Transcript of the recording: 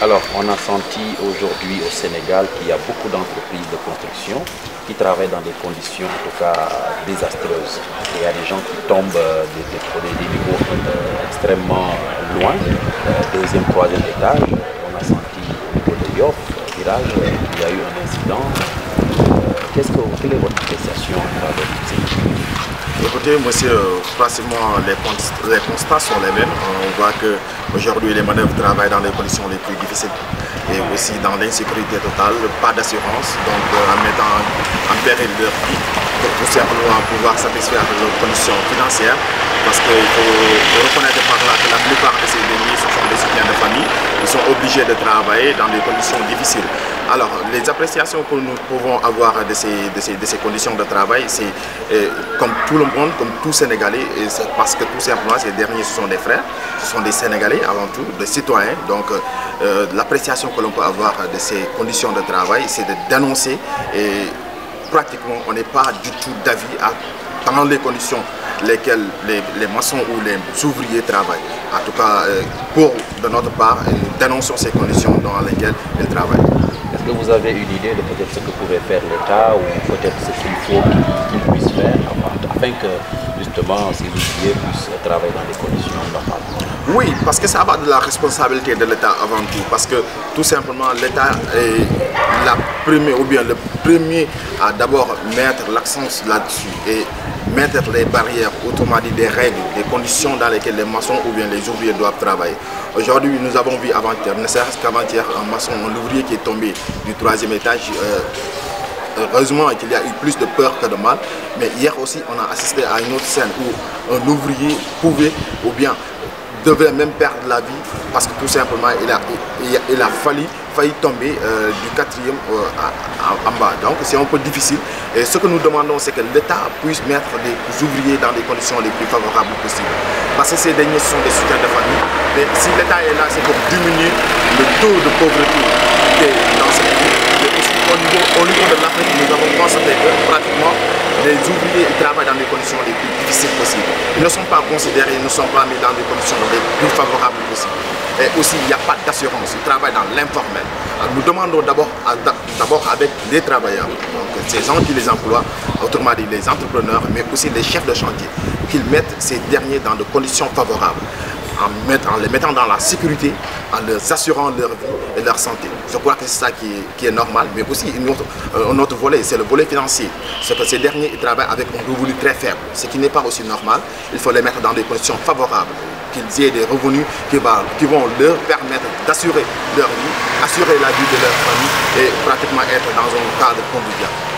Alors, on a senti aujourd'hui au Sénégal qu'il y a beaucoup d'entreprises de construction qui travaillent dans des conditions, en tout cas, désastreuses. Il y a des gens qui tombent des niveaux extrêmement loin, deuxième, troisième étage. On a senti au niveau de Yoff, village, il y a eu un incident. Quelle est votre appréciation à travers tout ça? Écoutez, monsieur, pratiquement les constats sont les mêmes. On voit qu'aujourd'hui, les manœuvres travaillent dans les conditions les plus difficiles et aussi dans l'insécurité totale, pas d'assurance, donc en mettant en péril leur vie pour tout simplement pouvoir satisfaire leurs conditions financières. Parce qu'il faut reconnaître par là que la plupart de ces derniers, ce sont des soutiens de famille. Ils sont obligés de travailler dans des conditions difficiles. Alors, les appréciations que nous pouvons avoir de ces conditions de travail, c'est comme tout le monde, comme tout Sénégalais, parce que tout simplement, ces derniers, ce sont des frères, ce sont des Sénégalais avant tout, des citoyens. Donc, l'appréciation que l'on peut avoir de ces conditions de travail, c'est de dénoncer et pratiquement, on n'est pas du tout d'avis dans les conditions lesquelles les maçons ou les ouvriers travaillent. En tout cas, de notre part, dénonçons ces conditions dans lesquelles ils travaillent. Est-ce que vous avez une idée de peut-être ce que pouvait faire l'État ou peut-être ce qu'il faut qu'il puisse faire afin que justement ces ouvriers puissent travailler dans des conditions normales? Oui, parce que ça va de la responsabilité de l'État avant tout. Parce que tout simplement l'État est le premier à d'abord mettre l'accent là-dessus et mettre les barrières, autrement dit des règles, des conditions dans lesquelles les maçons ou bien les ouvriers doivent travailler. Aujourd'hui, nous avons vu avant-hier, ne serait-ce qu'avant-hier, un maçon, un ouvrier qui est tombé du 3e étage. Heureusement qu'il y a eu plus de peur que de mal, mais hier aussi on a assisté à une autre scène où un ouvrier pouvait ou bien devait même perdre la vie parce que tout simplement il a failli tomber du 4e en bas. Donc c'est un peu difficile et ce que nous demandons c'est que l'État puisse mettre les ouvriers dans des conditions les plus favorables possibles. Parce que ces derniers sont des soutiens de famille, mais si l'État est là c'est pour diminuer le taux de pauvreté dans ce pays. Au niveau de l'Afrique, nous avons constaté que pratiquement les ouvriers travaillent dans des conditions les plus difficiles possibles. Ils ne sont pas considérés, ils ne sont pas mis dans des conditions les plus favorables possibles. Et aussi, il n'y a pas d'assurance, ils travaillent dans l'informel. Nous demandons d'abord avec les travailleurs, donc ces gens qui les emploient, autrement dit les entrepreneurs, mais aussi les chefs de chantier, qu'ils mettent ces derniers dans des conditions favorables. En les mettant dans la sécurité, en leur assurant leur vie et leur santé. Je crois que c'est ça qui est normal, mais aussi un autre volet, c'est le volet financier. C'est que ces derniers ils travaillent avec un revenu très faible, ce qui n'est pas aussi normal. Il faut les mettre dans des conditions favorables, qu'ils aient des revenus qui vont leur permettre d'assurer leur vie, assurer la vie de leur famille et pratiquement être dans un cadre convivial.